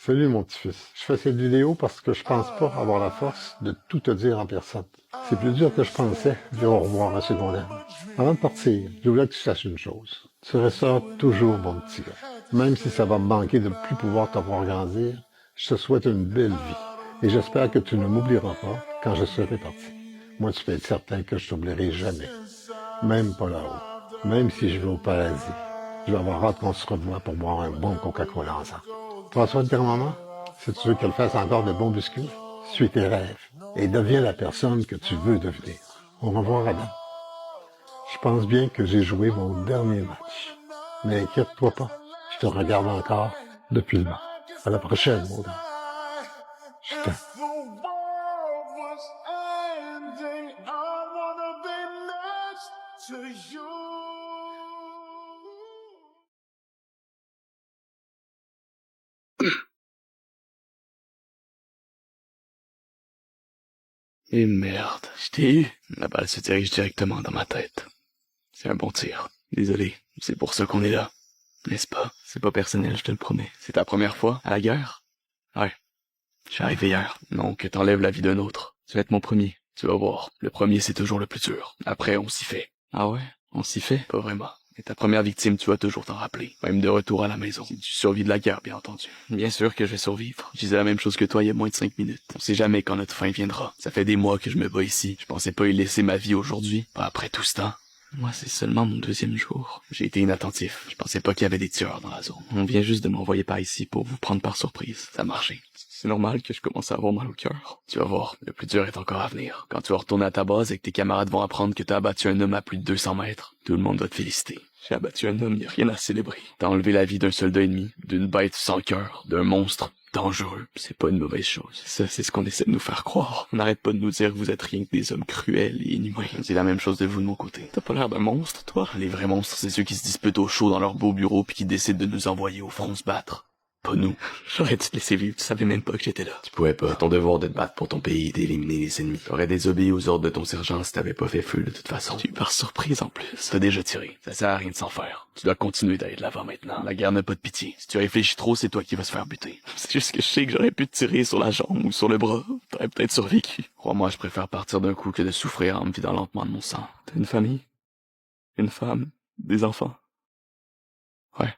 Salut mon petit-fils. Je fais cette vidéo parce que je pense pas avoir la force de tout te dire en personne. C'est plus dur que je pensais de dire au revoir à secondaire. Avant de partir, je voulais que tu saches une chose. Tu resteras toujours mon petit gars. Même si ça va me manquer de ne plus pouvoir te voir grandir, je te souhaite une belle vie. Et j'espère que tu ne m'oublieras pas quand je serai parti. Moi, tu peux être certain que je t'oublierai jamais. Même pas là-haut. Même si je vais au paradis. Je vais avoir hâte qu'on se revoie pour boire un bon Coca-Cola ensemble. Prends soin de grand-maman. Si tu veux qu'elle fasse encore de bons biscuits, suis tes rêves et deviens la personne que tu veux devenir. Au revoir, Adam. Je pense bien que j'ai joué mon dernier match. Mais inquiète-toi pas, je te regarde encore depuis le bas. À la prochaine, mon gars. Je t'aime. Et merde, je t'ai eu. La balle se dirige directement dans ma tête. C'est un bon tir. Désolé, c'est pour ça qu'on est là. N'est-ce pas? C'est pas personnel, je te le promets. C'est ta première fois à la guerre? Ouais. Je suis arrivé hier. Non, que t'enlèves la vie d'un autre. Tu vas être mon premier. Tu vas voir. Le premier, c'est toujours le plus dur. Après, on s'y fait. Ah ouais? On s'y fait? Pas vraiment. Mais ta première victime, tu vas toujours t'en rappeler. Même de retour à la maison. Si tu survis de la guerre, bien entendu. Bien sûr que je vais survivre. Je disais la même chose que toi il y a moins de 5 minutes. On sait jamais quand notre fin viendra. Ça fait des mois que je me bats ici. Je pensais pas y laisser ma vie aujourd'hui. Pas après tout ce temps. Moi, c'est seulement mon deuxième jour. J'ai été inattentif. Je pensais pas qu'il y avait des tueurs dans la zone. On vient juste de m'envoyer par ici pour vous prendre par surprise. Ça a marché. C'est normal que je commence à avoir mal au cœur. Tu vas voir, le plus dur est encore à venir. Quand tu vas retourner à ta base et que tes camarades vont apprendre que t'as abattu un homme à plus de 200 mètres, tout le monde va te féliciter. J'ai abattu un homme, y a rien à célébrer. T'as enlevé la vie d'un soldat ennemi, d'une bête sans cœur, d'un monstre dangereux. C'est pas une mauvaise chose. Ça, c'est ce qu'on essaie de nous faire croire. On n'arrête pas de nous dire que vous êtes rien que des hommes cruels et inhumains. C'est la même chose de vous de mon côté. T'as pas l'air d'un monstre, toi? Les vrais monstres, c'est ceux qui se disputent au chaud dans leur beau bureau puis qui décident de nous envoyer au front se battre. Pas nous. J'aurais dû te laisser vivre, tu savais même pas que j'étais là. Tu pouvais pas. C'est ton devoir de te battre pour ton pays et d'éliminer les ennemis. T'aurais désobéi aux ordres de ton sergent si t'avais pas fait feu de toute façon. Tu es par surprise en plus. T'as déjà tiré. Ça sert à rien de s'en faire. Tu dois continuer d'aller de l'avant maintenant. La guerre n'a pas de pitié. Si tu réfléchis trop, c'est toi qui vas se faire buter. C'est juste que je sais que j'aurais pu te tirer sur la jambe ou sur le bras. T'aurais peut-être survécu. Crois-moi, je préfère partir d'un coup que de souffrir en me vidant lentement de mon sang. T'as une famille? Une femme? Des enfants? Ouais.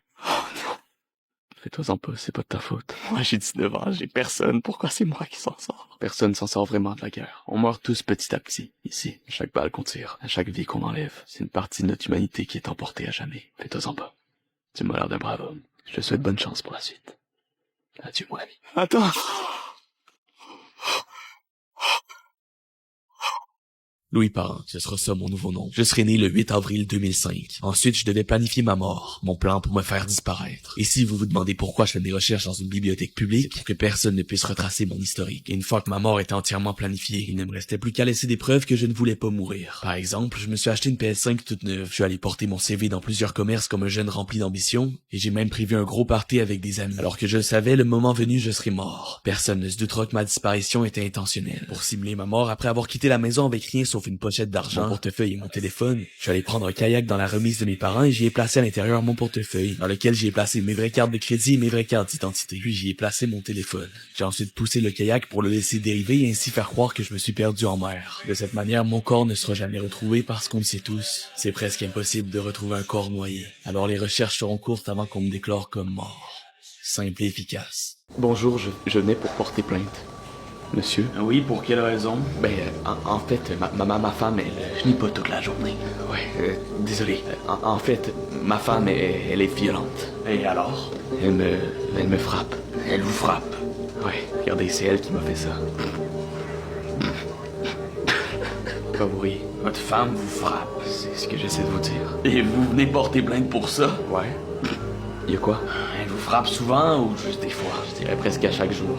Fais-toi-en pas, c'est pas de ta faute. Moi, j'ai 19 ans, j'ai personne. Pourquoi c'est moi qui s'en sort? Personne s'en sort vraiment de la guerre. On meurt tous petit à petit, ici. À chaque balle qu'on tire, à chaque vie qu'on enlève, c'est une partie de notre humanité qui est emportée à jamais. Fais-toi-en pas. Tu m'as l'air d'un brave homme. Je te souhaite bonne chance pour la suite. Adieu, mon ami. Attends! Louis Parent, ce sera ça mon nouveau nom. Je serai né le 8 avril 2005. Ensuite, je devais planifier ma mort, mon plan pour me faire disparaître. Et si vous vous demandez pourquoi je fais des recherches dans une bibliothèque publique, c'est pour que personne ne puisse retracer mon historique. Et une fois que ma mort était entièrement planifiée, il ne me restait plus qu'à laisser des preuves que je ne voulais pas mourir. Par exemple, je me suis acheté une PS5 toute neuve. Je suis allé porter mon CV dans plusieurs commerces comme un jeune rempli d'ambition, et j'ai même prévu un gros party avec des amis. Alors que je le savais, le moment venu, je serais mort. Personne ne se doutera que ma disparition était intentionnelle. Pour cibler ma mort, après avoir quitté la maison avec rien sauf une pochette d'argent, mon portefeuille et mon téléphone, je suis allé prendre un kayak dans la remise de mes parents et j'y ai placé à l'intérieur mon portefeuille, dans lequel j'y ai placé mes vraies cartes de crédit et mes vraies cartes d'identité. Puis j'y ai placé mon téléphone. J'ai ensuite poussé le kayak pour le laisser dériver et ainsi faire croire que je me suis perdu en mer. De cette manière, mon corps ne sera jamais retrouvé parce qu'on le sait tous, c'est presque impossible de retrouver un corps noyé. Alors les recherches seront courtes avant qu'on me déclare comme mort. Simple et efficace. Bonjour, je venais pour porter plainte. Monsieur? Oui, pour quelle raison? En fait, ma femme, je n'ai pas toute la journée. Ouais, désolé. En fait, ma femme, elle est violente. Et alors? Elle me frappe. Elle vous frappe? Ouais, regardez, c'est elle qui m'a fait ça. Pas vous riez. Votre femme vous frappe? C'est ce que j'essaie de vous dire. Et vous venez porter plainte pour ça? Ouais. Y a quoi? Elle vous frappe souvent ou juste des fois? Je dirais presque à chaque jour.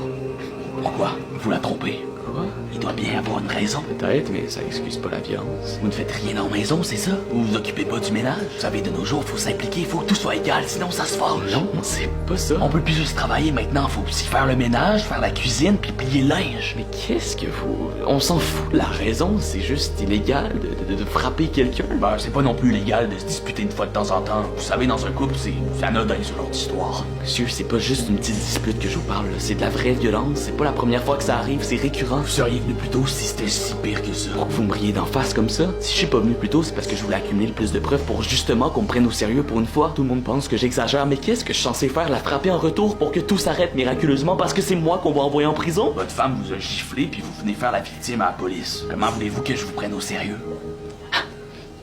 Pourquoi? Vous la trompez. Quoi? Il doit bien avoir une raison. Peut-être, mais ça excuse pas la violence. Vous ne faites rien en maison, c'est ça? Vous vous occupez pas du ménage? Vous savez, de nos jours, faut s'impliquer, faut que tout soit égal, sinon ça se fâche. Non, c'est pas ça. On peut plus juste travailler maintenant, faut aussi faire le ménage, faire la cuisine, puis plier le linge. Mais qu'est-ce que vous... On s'en fout. La raison, c'est juste illégal de frapper quelqu'un. Ben, c'est pas non plus légal de se disputer une fois de temps en temps. Vous savez, dans un couple, c'est anodin ce genre d'histoire. Monsieur, c'est pas juste une petite dispute que je vous parle, là. C'est de la vraie violence. C'est pas la première fois que ça arrive, c'est récurrent. Vous seriez venu plus tôt si c'était si pire que ça. Pourquoi vous me riez d'en face comme ça? Si je suis pas venu plus tôt, c'est parce que je voulais accumuler le plus de preuves pour justement qu'on me prenne au sérieux pour une fois. Tout le monde pense que j'exagère, mais qu'est-ce que je suis censé faire? La frapper en retour pour que tout s'arrête miraculeusement parce que c'est moi qu'on va envoyer en prison? Votre femme vous a giflé puis vous venez faire la victime à la police. Comment voulez-vous que je vous prenne au sérieux?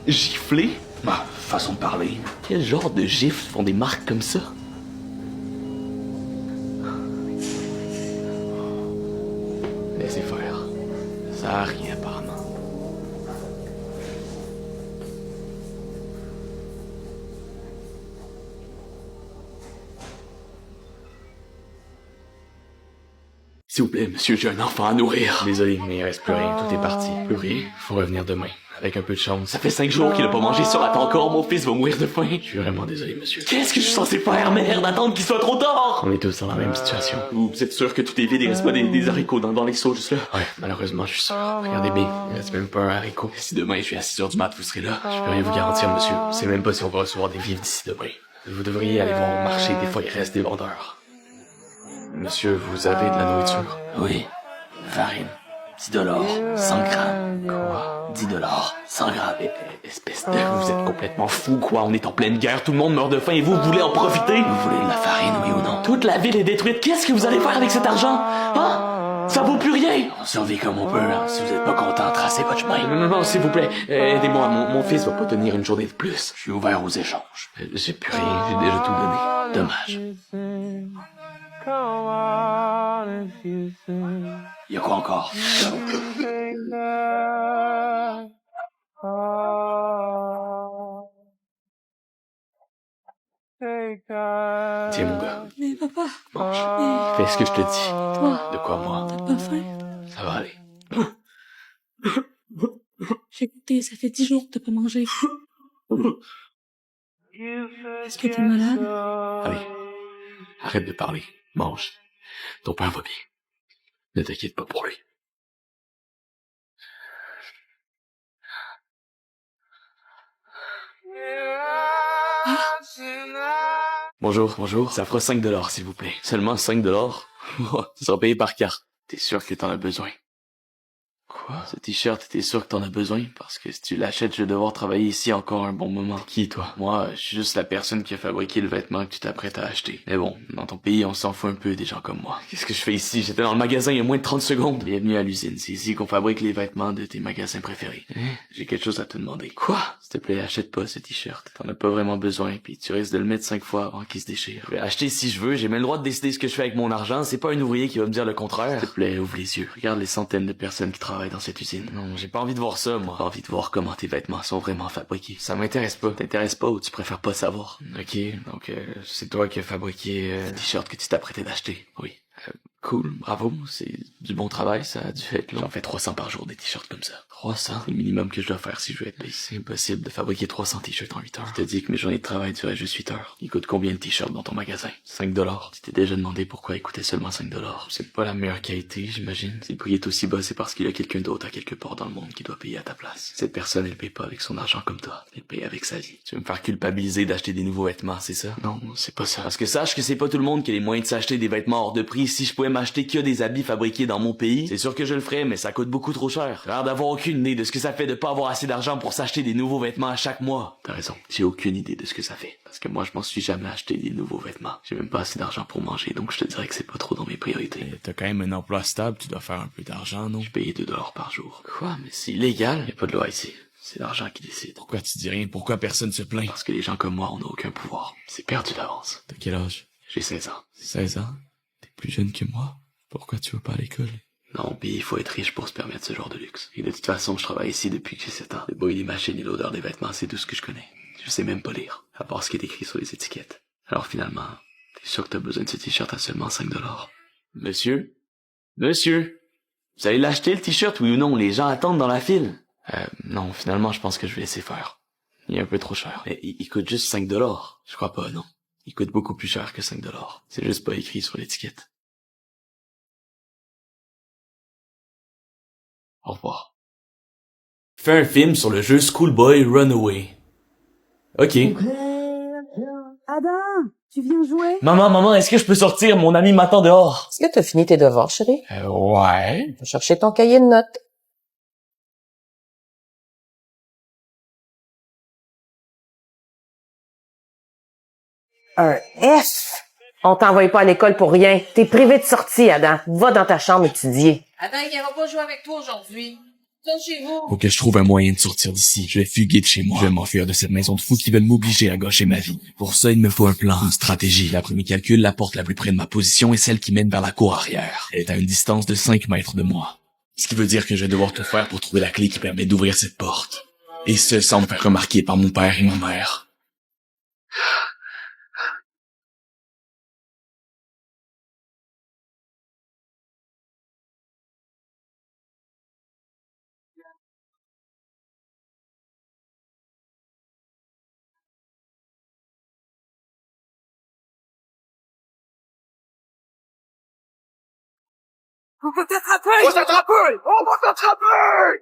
Gifler? Bah, façon de parler. Quel genre de gifles font des marques comme ça? Laissez faire. Ça a rien apparemment. S'il vous plaît, monsieur, j'ai un enfant à nourrir. Désolé, mais il reste plus rien, tout est parti. Plus rien, faut revenir demain. Avec un peu de chance. Ça fait 5 jours qu'il a pas mangé sur la tente encore, mon fils va mourir de faim. Je suis vraiment désolé, monsieur. Qu'est-ce que je suis censé faire, merde? Attendre qu'il soit trop tard! On est tous dans la même situation. Vous êtes sûr que tout est vide, il reste pas des haricots dans les seaux juste là? Ouais, malheureusement, je suis sûr. Regardez bien, il reste même pas un haricot. Si demain je suis à 6h du mat, vous serez là. Je peux rien vous garantir, monsieur. Je sais même pas si on va recevoir des vivres d'ici demain. Vous devriez aller voir au marché, des fois il reste des vendeurs. Monsieur, vous avez de la nourriture? Oui. Farine. 10 $, 100 grammes. Quoi? 10 $, 100 grammes. Espèce de... Vous êtes complètement fou, quoi. On est en pleine guerre, tout le monde meurt de faim et vous voulez en profiter? Vous voulez de la farine, oui ou non? Toute la ville est détruite. Qu'est-ce que vous allez faire avec cet argent? Hein? Ça vaut plus rien. On survit comme on peut, hein. Si vous êtes pas content, tracez votre chemin. Non, s'il vous plaît. Aidez-moi. Mon fils va pas tenir une journée de plus. Je suis ouvert aux échanges. J'ai plus rien. J'ai déjà tout donné. Dommage. Y a quoi encore? Tiens, mon gars. Mais papa, Mange. Fais ce que je te dis. toi, De quoi, moi? t'as pas faim? Ça va aller. J'ai goûté, ça fait 10 jours que t'as pas mangé. Est-ce que t'es malade? Allez. Arrête de parler. Mange. Ton père va bien. Ne t'inquiète pas pour lui. Bonjour. Ça fera 5 $, s'il vous plaît. Seulement 5 $? Ça sera payé par carte. T'es sûr que t'en as besoin? Quoi? Ce t-shirt, t'es sûr que t'en as besoin? Parce que si tu l'achètes, je vais devoir travailler ici encore un bon moment. Qui, toi? Moi, je suis juste la personne qui a fabriqué le vêtement que tu t'apprêtes à acheter. Mais bon, dans ton pays, on s'en fout un peu des gens comme moi. Qu'est-ce que je fais ici? J'étais dans le magasin il y a moins de 30 secondes. Bienvenue à l'usine. C'est ici qu'on fabrique les vêtements de tes magasins préférés. J'ai quelque chose à te demander. Quoi? S'il te plaît, achète pas ce t-shirt. T'en as pas vraiment besoin, puis tu risques de le mettre 5 fois avant qu'il se déchire. Je vais acheter si je veux, j'ai même le droit de décider ce que je fais avec mon argent. C'est pas un ouvrier qui va me dire le contraire. S'il te plaît, ouvre les yeux. Regarde les centaines de personnes qui travaillent dans cette usine. Non, j'ai pas envie de voir ça, moi. J'ai envie de voir comment tes vêtements sont vraiment fabriqués. Ça m'intéresse pas. T'intéresse pas ou tu préfères pas savoir? Ok, donc c'est toi qui as fabriqué le t-shirt que tu t'apprêtais d'acheter. Oui. Cool, bravo, c'est du bon travail, ça a dû être long. J'en fais 300 par jour des t-shirts comme ça. 300? C'est le minimum que je dois faire si je veux être payé. C'est impossible de fabriquer 300 t-shirts en 8 heures. Je te dis que mes journées de travail duraient juste 8 heures. Il coûte combien de t-shirts dans ton magasin? 5 $. Tu t'es déjà demandé pourquoi il coûtait seulement 5 $. C'est pas la meilleure qualité, j'imagine. Si le prix est aussi bas, c'est parce qu'il y a quelqu'un d'autre à quelque part dans le monde qui doit payer à ta place. Cette personne, elle paye pas avec son argent comme toi. Elle paye avec sa vie. Tu veux me faire culpabiliser d'acheter des nouveaux vêtements, c'est ça? Non, c'est pas ça. Parce que sache que c'est pas tout le monde qui a les moyens de s'acheter des vêtements hors de prix. Si je pouvais m'acheter que des habits fabriqués dans mon pays, c'est sûr que je le ferais, mais ça coûte beaucoup trop cher. J'ai l'air d'avoir aucune idée de ce que ça fait de pas avoir assez d'argent pour s'acheter des nouveaux vêtements à chaque mois. T'as raison, j'ai aucune idée de ce que ça fait. Parce que moi, je m'en suis jamais acheté des nouveaux vêtements. J'ai même pas assez d'argent pour manger, donc je te dirais que c'est pas trop dans mes priorités. T'as quand même un emploi stable, tu dois faire un peu d'argent, non? Je paye 2 $ par jour. Quoi? Mais c'est illégal. Y a pas de loi ici. C'est l'argent qui décide. Pourquoi tu dis rien? Pourquoi personne se plaint? Parce que les gens comme moi, on n'a aucun pouvoir. C'est perdu d'avance. T'as quel âge? J'ai 16 ans. 16 ans? T'es plus jeune que moi? Pourquoi tu vas pas à l'école? Non, pis il faut être riche pour se permettre ce genre de luxe. Et de toute façon, je travaille ici depuis que j'ai 7 ans. Le bruit des machines et l'odeur des vêtements, c'est tout ce que je connais. Je sais même pas lire, à part ce qui est écrit sur les étiquettes. Alors finalement, t'es sûr que t'as besoin de ce t-shirt à seulement 5 $? Monsieur? Vous allez l'acheter, le t-shirt, oui ou non? Les gens attendent dans la file. Non, finalement, je pense que je vais laisser faire. Il est un peu trop cher. Mais il coûte juste 5$. Je crois pas, non. Il coûte beaucoup plus cher que 5$. C'est juste pas écrit sur l'étiquette. Au revoir. Fais un film sur le jeu Schoolboy Runaway. Ok. Adam, tu viens jouer? Maman, est-ce que je peux sortir? Mon ami m'attend dehors. Est-ce que t'as fini tes devoirs, chérie? Ouais. Va chercher ton cahier de notes. Un F! On t'envoie pas à l'école pour rien. T'es privé de sortie, Adam. Va dans ta chambre étudier. Adam, il va pas jouer avec toi aujourd'hui. Retourne chez vous. Faut que je trouve un moyen de sortir d'ici. Je vais fuguer de chez moi. Je vais m'enfuir de cette maison de fous qui veulent m'obliger à gâcher ma vie. Pour ça, il me faut un plan, une stratégie. D'après mes calculs, la porte la plus près de ma position est celle qui mène vers la cour arrière. Elle est à une distance de 5 mètres de moi. Ce qui veut dire que je vais devoir tout faire pour trouver la clé qui permet d'ouvrir cette porte. Et ce, sans me faire remarquer par mon père et ma mère. On va t'attraper! On va t'attraper!